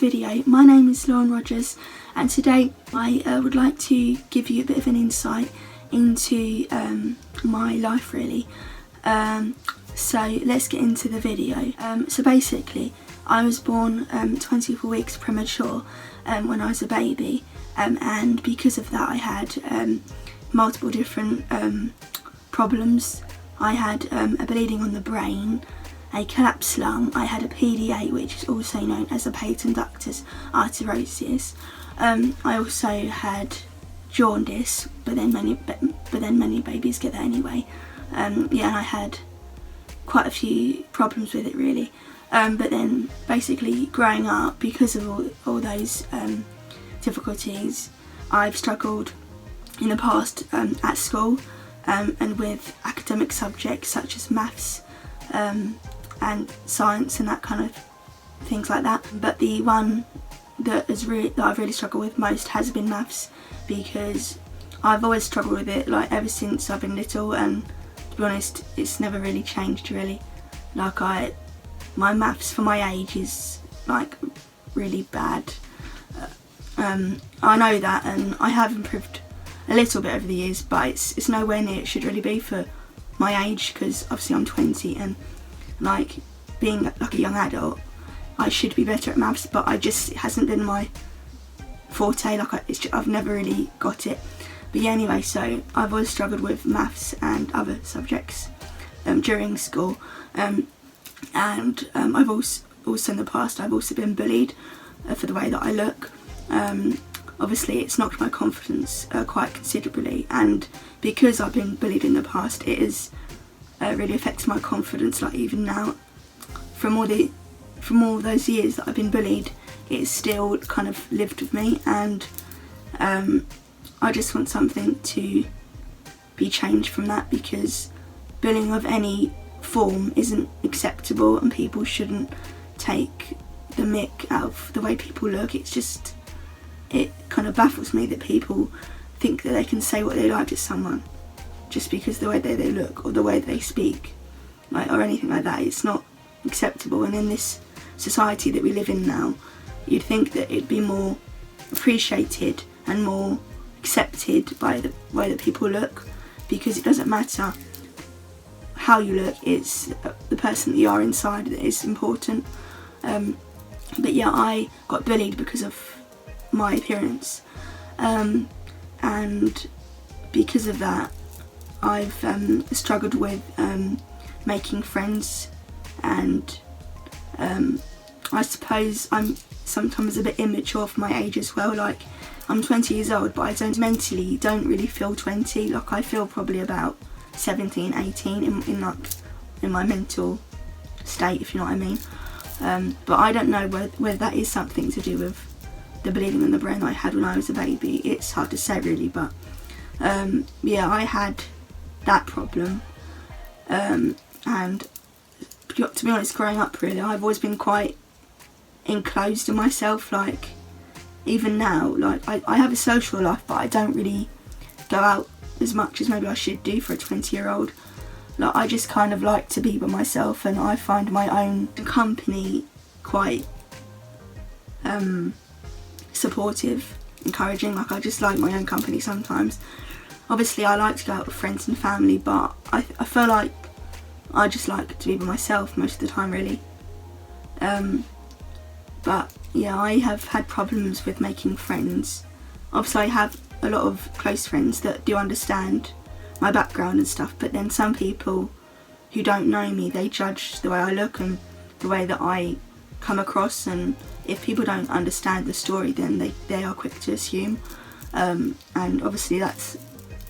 video. My name is Lauren Rogers, and today I would like to give you a bit of an insight into my life really. So let's get into the video. So basically I was born 24 weeks premature when I was a baby, and because of that I had multiple different problems. I had a bleeding on the brain, a collapsed lung, I had a PDA, which is also known as a patent ductus arteriosus. I also had jaundice, but then many babies get that anyway. And I had quite a few problems with it really. But then basically growing up, because of all those difficulties, I've struggled in the past at school and with academic subjects such as maths and science and that kind of things like that. But the one that I've really struggled with most has been maths, because I've always struggled with it like ever since I've been little, and to be honest it's never really changed really. Like my maths for my age is like really bad. I know that, and I have improved a little bit over the years, but it's nowhere near it should really be for my age, because obviously I'm 20 and like being like a young adult I should be better at maths, but it hasn't been my forte. Like I've never really got it. But yeah, anyway, so I've always struggled with maths and other subjects during school, and I've also in the past I've also been bullied for the way that I look. Obviously it's knocked my confidence quite considerably, and because I've been bullied in the past, it is really affects my confidence. Like even now, from all those years that I've been bullied, it's still kind of lived with me, and I just want something to be changed from that, because bullying of any form isn't acceptable and people shouldn't take the mick out of the way people look. It kind of baffles me that people think that they can say what they like to someone just because the way they look or the way they speak, like, or anything like that. It's not acceptable, and in this society that we live in now, you'd think that it'd be more appreciated and more accepted by the way that people look, because it doesn't matter how you look, it's the person that you are inside that is important. But yeah, I got bullied because of my appearance, and because of that I've struggled with making friends, and I suppose I'm sometimes a bit immature for my age as well. Like I'm 20 years old, but I mentally don't really feel 20. Like I feel probably about 17, 18 in my mental state, if you know what I mean. But I don't know whether that is something to do with the bleeding in the brain that I had when I was a baby. It's hard to say really, but yeah, I had that problem, and to be honest, growing up really, I've always been quite enclosed in myself. Like even now, like I have a social life, but I don't really go out as much as maybe I should do for a 20-year-old. Like I just kind of like to be by myself, and I find my own company quite supportive, encouraging. Like I just like my own company sometimes. Obviously I like to go out with friends and family, but I feel like I just like to be by myself most of the time really. But yeah, I have had problems with making friends. Obviously I have a lot of close friends that do understand my background and stuff, but then some people who don't know me, they judge the way I look and the way that I come across, and if people don't understand the story, then they are quick to assume, and obviously that's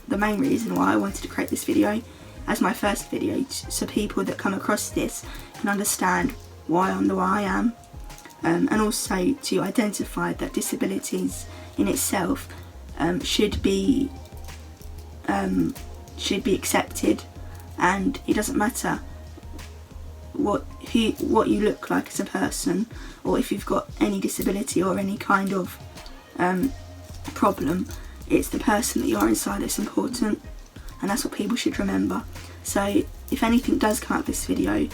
the main reason why I wanted to create this video as my first video, so people that come across this can understand why I'm the way I am, and also to identify that disabilities in itself should be accepted, and it doesn't matter what you look like as a person, or if you've got any disability or any kind of problem. It's the person that you are inside that's important, and that's what people should remember. So if anything does come out of this video,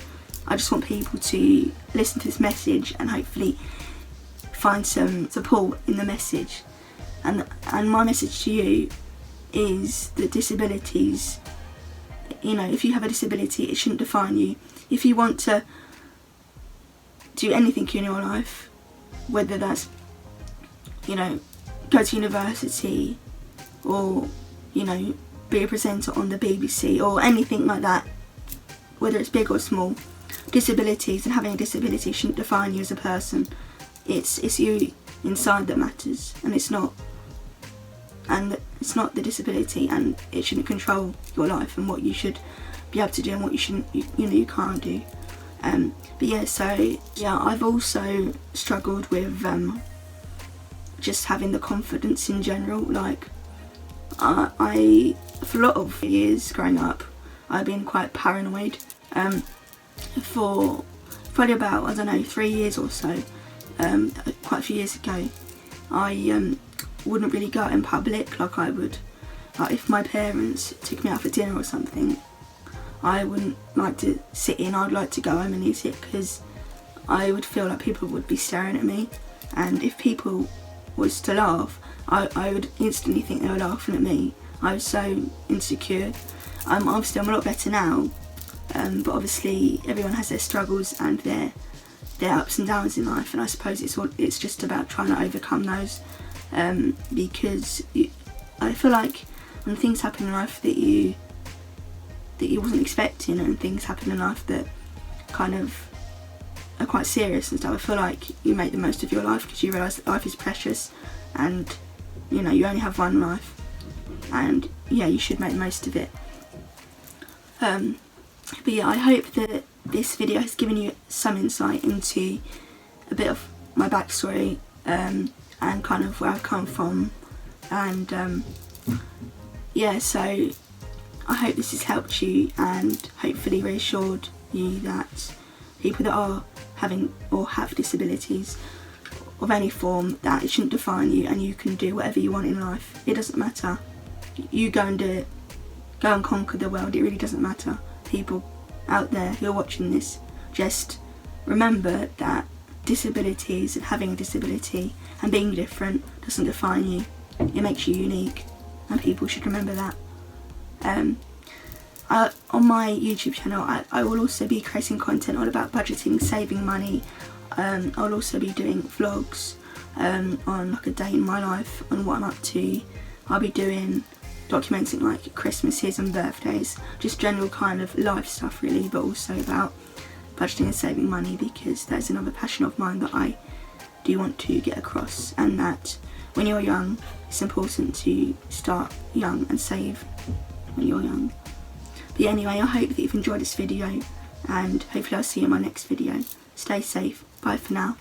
I just want people to listen to this message and hopefully find some support in the message. And my message to you is that disabilities, you know, if you have a disability, it shouldn't define you. If you want to do anything in your life, whether that's, you know, go to university or, you know, be a presenter on the BBC or anything like that, whether it's big or small, disabilities and having a disability shouldn't define you as a person. It's you inside that matters, and it's not the disability, and it shouldn't control your life and what you should be able to do and what you shouldn't, you can't do. But yeah, so yeah, I've also struggled with just having the confidence in general. Like I for a lot of years growing up, I've been quite paranoid. For probably about, I don't know, 3 years or so, quite a few years ago, I wouldn't really go out in public like I would. Like if my parents took me out for dinner or something, I wouldn't like to sit in, I'd like to go home and eat it, because I would feel like people would be staring at me, and if people was to laugh, I would instantly think they were laughing at me. I was so insecure. Obviously I'm a lot better now, but obviously everyone has their struggles and their ups and downs in life, and I suppose it's just about trying to overcome those, because I feel like when things happen in life that you wasn't expecting, and things happen in life that kind of are quite serious and stuff, I feel like you make the most of your life because you realise that life is precious, and you know, you only have one life, and yeah, you should make the most of it. But yeah, I hope that this video has given you some insight into a bit of my backstory, and kind of where I've come from, and yeah, so I hope this has helped you and hopefully reassured you that people that are having or have disabilities of any form, that it shouldn't define you, and you can do whatever you want in life. It doesn't matter. You go and do it. Go and conquer the world. It really doesn't matter. People out there who are watching this, just remember that disabilities and having a disability and being different doesn't define you. It makes you unique, and people should remember that. On my YouTube channel, I will also be creating content all about budgeting, saving money. I'll also be doing vlogs on like a day in my life, on what I'm up to. I'll be documenting like Christmases and birthdays, just general kind of life stuff really, but also about budgeting and saving money, because that's another passion of mine that I do want to get across, and that when you're young, it's important to start young and save when you're young. But yeah, anyway, I hope that you've enjoyed this video, and hopefully I'll see you in my next video. Stay safe. Bye for now.